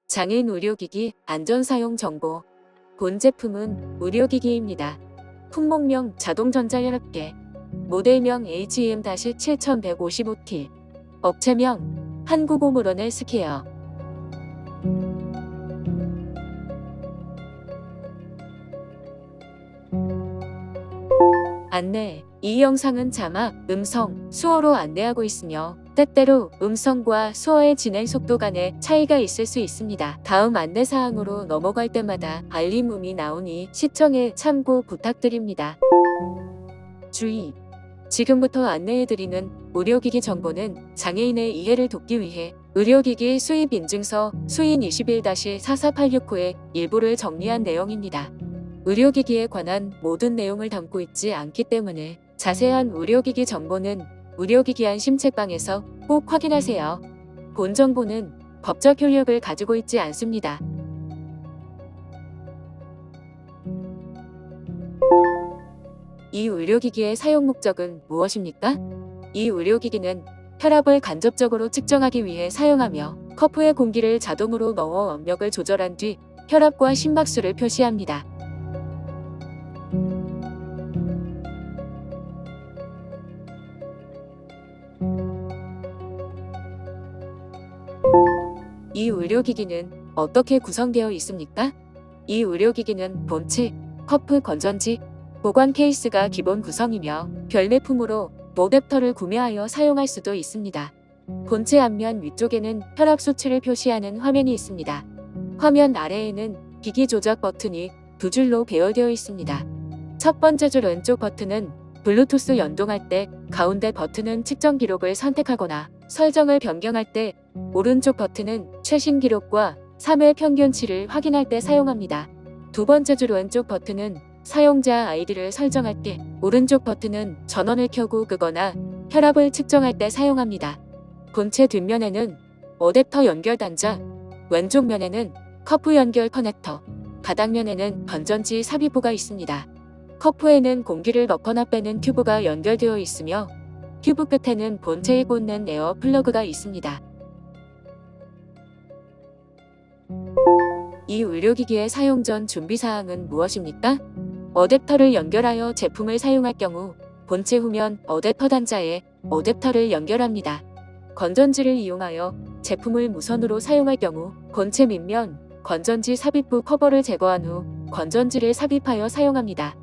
장애인 의료기기 안전사용 정보. 본 제품은 의료기기입니다. 품목명 자동전자혈압계. 모델명 HEM-7155T. 업체명 한국오므론 헬스케어. 안내. 이 영상은 자막, 음성, 수어로 안내하고 있으며 때때로 음성과 수어의 진행 속도 간의 차이가 있을 수 있습니다. 다음 안내사항으로 넘어갈 때마다 알림음이 나오니 시청에 참고 부탁드립니다. 주의! 지금부터 안내해드리는 의료기기 정보는 장애인의 이해를 돕기 위해 의료기기 수입 인증서 수인 21-44869의 일부를 정리한 내용입니다. 의료기기에 관한 모든 내용을 담고 있지 않기 때문에 자세한 의료기기 정보는 의료기기 안심 책방에서 꼭 확인하세요. 본 정보는 법적 효력을 가지고 있지 않습니다. 이 의료기기의 사용 목적은 무엇입니까? 이 의료기기는 혈압을 간접적으로 측정하기 위해 사용하며 커프에 공기를 자동으로 넣어 압력을 조절한 뒤 혈압과 심박수를 표시합니다. 이 의료기기는 어떻게 구성되어 있습니까? 이 의료기기는 본체, 커프 건전지, 보관 케이스가 기본 구성이며 별매품으로 어댑터를 구매하여 사용할 수도 있습니다. 본체 앞면 위쪽에는 혈압 수치를 표시하는 화면이 있습니다. 화면 아래에는 기기 조작 버튼이 두 줄로 배열되어 있습니다. 첫 번째 줄 왼쪽 버튼은 블루투스 연동할 때, 가운데 버튼은 측정 기록을 선택하거나 설정을 변경할 때, 오른쪽 버튼은 최신 기록과 3회 평균치를 확인할 때 사용합니다. 두 번째 줄 왼쪽 버튼은 사용자 아이디를 설정할 때, 오른쪽 버튼은 전원을 켜고 끄거나 혈압을 측정할 때 사용합니다. 본체 뒷면에는 어댑터 연결 단자, 왼쪽 면에는 커프 연결 커넥터, 바닥면에는 건전지 삽입부가 있습니다. 커프에는 공기를 넣거나 빼는 튜브가 연결되어 있으며 튜브 끝에는 본체에 꽂는 에어 플러그가 있습니다. 이 의료기기의 사용 전 준비사항은 무엇입니까? 어댑터를 연결하여 제품을 사용할 경우 본체 후면 어댑터 단자에 어댑터를 연결합니다. 건전지를 이용하여 제품을 무선으로 사용할 경우 본체 밑면 건전지 삽입부 커버를 제거한 후 건전지를 삽입하여 사용합니다.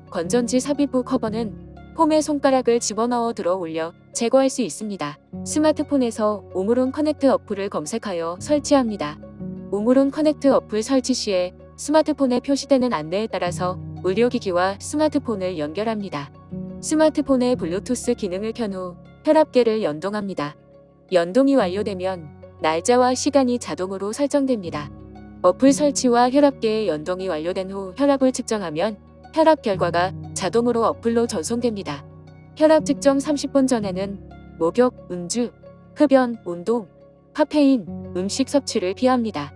건전지 삽입부 커버는 폼에 손가락을 집어넣어 들어 올려 제거할 수 있습니다. 스마트폰에서 오므론 커넥트 어플을 검색하여 설치합니다. 오므론 커넥트 어플 설치 시에 스마트폰에 표시되는 안내에 따라서 의료기기와 스마트폰을 연결합니다. 스마트폰의 블루투스 기능을 켠 후 혈압계를 연동합니다. 연동이 완료되면 날짜와 시간이 자동으로 설정됩니다. 어플 설치와 혈압계의 연동이 완료된 후 혈압을 측정하면 혈압 결과가 자동으로 어플로 전송됩니다. 혈압 측정 30분 전에는 목욕, 음주, 흡연, 운동, 카페인, 음식 섭취를 피합니다.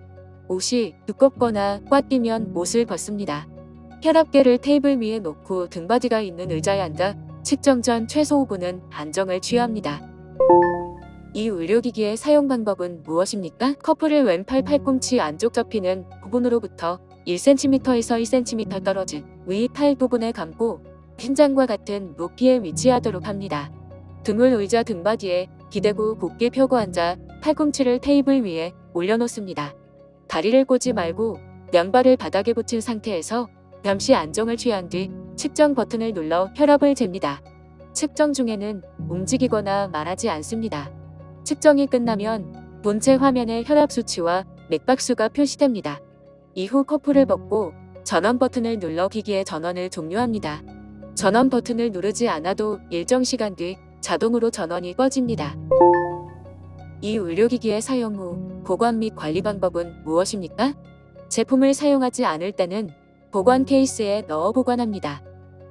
옷이 두껍거나 꽉 끼면 옷을 벗습니다. 혈압계를 테이블 위에 놓고 등받이가 있는 의자에 앉아 측정 전 최소 5분은 안정을 취합니다. 이 의료기기의 사용 방법은 무엇입니까? 커프를 왼팔 팔꿈치 안쪽 접히는 부분으로부터 1cm에서 2cm 떨어진 위 팔 부분에 감고 핀장과 같은 높이에 위치하도록 합니다. 등을 의자 등받이에 기대고 곧게 펴고 앉아 팔꿈치를 테이블 위에 올려놓습니다. 다리를 꼬지 말고 양발을 바닥에 붙인 상태에서 잠시 안정을 취한 뒤 측정 버튼을 눌러 혈압을 잽니다. 측정 중에는 움직이거나 말하지 않습니다. 측정이 끝나면 본체 화면에 혈압 수치와 맥박수가 표시됩니다. 이후 커프를 벗고 전원 버튼을 눌러 기기의 전원을 종료합니다. 전원 버튼을 누르지 않아도 일정 시간 뒤 자동으로 전원이 꺼집니다. 이 의료기기의 사용 후 보관 및 관리 방법은 무엇입니까? 제품을 사용하지 않을 때는 보관 케이스에 넣어 보관합니다.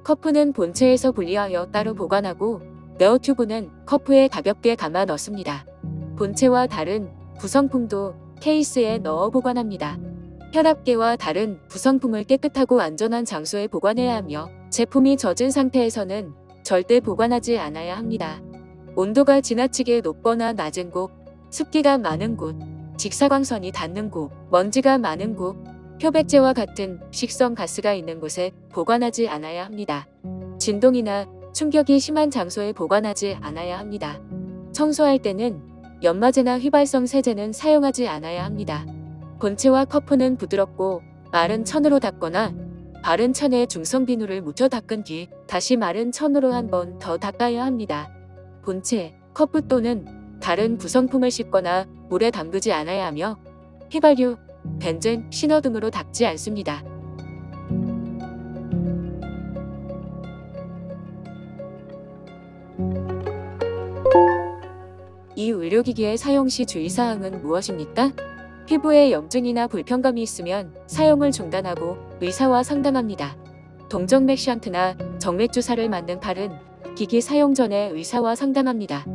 커프는 본체에서 분리하여 따로 보관하고 에어 튜브는 커프에 가볍게 감아 넣습니다. 본체와 다른 구성품도 케이스에 넣어 보관합니다. 혈압계와 다른 구성품을 깨끗하고 안전한 장소에 보관해야 하며 제품이 젖은 상태에서는 절대 보관하지 않아야 합니다. 온도가 지나치게 높거나 낮은 곳, 습기가 많은 곳, 직사광선이 닿는 곳, 먼지가 많은 곳, 표백제와 같은 식성 가스가 있는 곳에 보관하지 않아야 합니다. 진동이나 충격이 심한 장소에 보관하지 않아야 합니다. 청소할 때는 연마제나 휘발성 세제는 사용하지 않아야 합니다. 본체와 커프는 부드럽고 마른 천으로 닦거나 마른 천에 중성 비누를 묻혀 닦은 뒤 다시 마른 천으로 한 번 더 닦아야 합니다. 본체, 커프 또는 다른 구성품을 씻거나 물에 담그지 않아야 하며 휘발유, 벤젠, 신호 등으로 닦지 않습니다. 이 의료기기의 사용 시 주의사항은 무엇입니까? 피부에 염증이나 불편감이 있으면 사용을 중단하고 의사와 상담합니다. 동정맥 션트나 정맥 주사를 맞는 팔은 기기 사용 전에 의사와 상담합니다.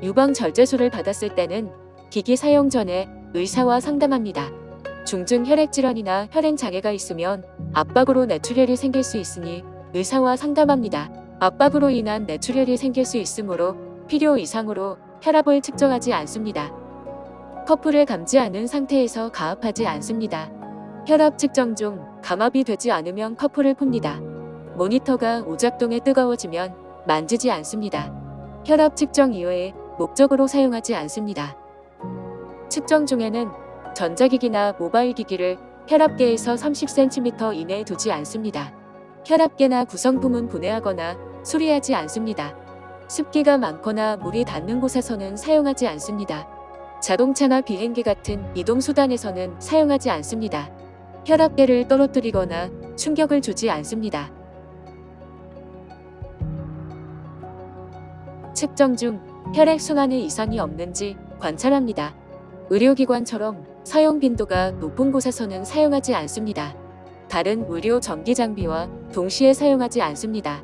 유방 절제술을 받았을 때는 기기 사용 전에 의사와 상담합니다. 중증 혈액 질환이나 혈행 장애가 있으면 압박으로 뇌출혈이 생길 수 있으니 의사와 상담합니다. 압박으로 인한 뇌출혈이 생길 수 있으므로 필요 이상으로 혈압을 측정하지 않습니다. 커프를 감지 않은 상태에서 가압하지 않습니다. 혈압 측정 중 감압이 되지 않으면 커프를 풉니다. 모니터가 오작동에 뜨거워지면 만지지 않습니다. 혈압 측정 이외에 목적으로 사용하지 않습니다. 측정 중에는 전자기기나 모바일 기기를 혈압계에서 30cm 이내에 두지 않습니다. 혈압계나 구성품은 분해하거나 수리하지 않습니다. 습기가 많거나 물이 닿는 곳에서는 사용하지 않습니다. 자동차나 비행기 같은 이동수단에서는 사용하지 않습니다. 혈압계를 떨어뜨리거나 충격을 주지 않습니다. 측정 중 혈액 순환에 이상이 없는지 관찰합니다. 의료기관처럼 사용 빈도가 높은 곳에서는 사용하지 않습니다. 다른 의료 전기 장비와 동시에 사용하지 않습니다.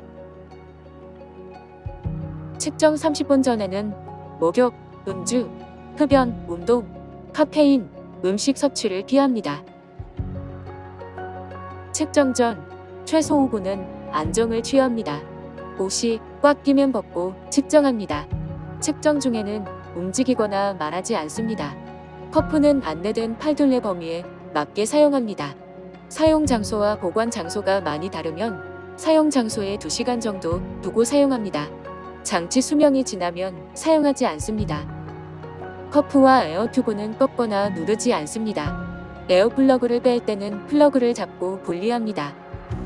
측정 30분 전에는 목욕, 음주, 흡연, 운동, 카페인, 음식 섭취를 피합니다. 측정 전 최소 5분은 안정을 취합니다. 옷이 꽉 끼면 벗고 측정합니다. 측정 중에는 움직이거나 말하지 않습니다. 커프는 안내된 팔둘레 범위에 맞게 사용합니다. 사용 장소와 보관 장소가 많이 다르면 사용 장소에 2시간 정도 두고 사용합니다. 장치 수명이 지나면 사용하지 않습니다. 커프와 에어튜브는 꺾거나 누르지 않습니다. 에어플러그를 뺄 때는 플러그를 잡고 분리합니다.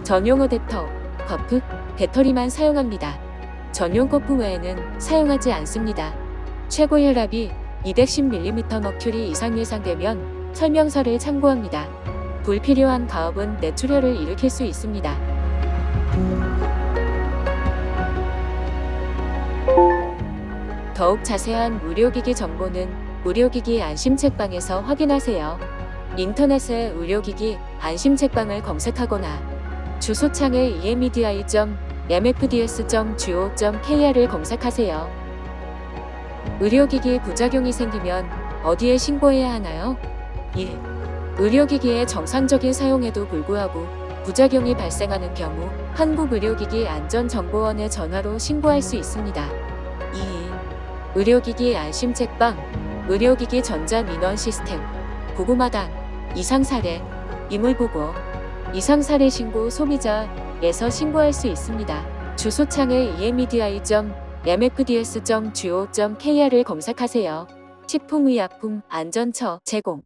전용 어댑터, 커프, 배터리만 사용합니다. 전용 커프 외에는 사용하지 않습니다. 최고 혈압이 210mm 머큐리 이상 예상되면 설명서를 참고합니다. 불필요한 가압은 뇌출혈을 일으킬 수 있습니다. 더욱 자세한 의료기기 정보는 의료기기 안심책방에서 확인하세요. 인터넷에 의료기기 안심책방을 검색하거나 주소창에 emedi.mfds.go.kr을 검색하세요. 의료기기 부작용이 생기면 어디에 신고해야 하나요? 1. 의료기기의 정상적인 사용에도 불구하고 부작용이 발생하는 경우 한국의료기기 안전정보원에 전화로 신고할 수 있습니다. 2. 의료기기 안심책방, 의료기기 전자민원 시스템, 보고마당, 이상사례, 이물보고, 이상사례 신고 소비자에서 신고할 수 있습니다. 주소창에 emedi.mfds.go.kr을 검색하세요. 식품의약품 안전처 제공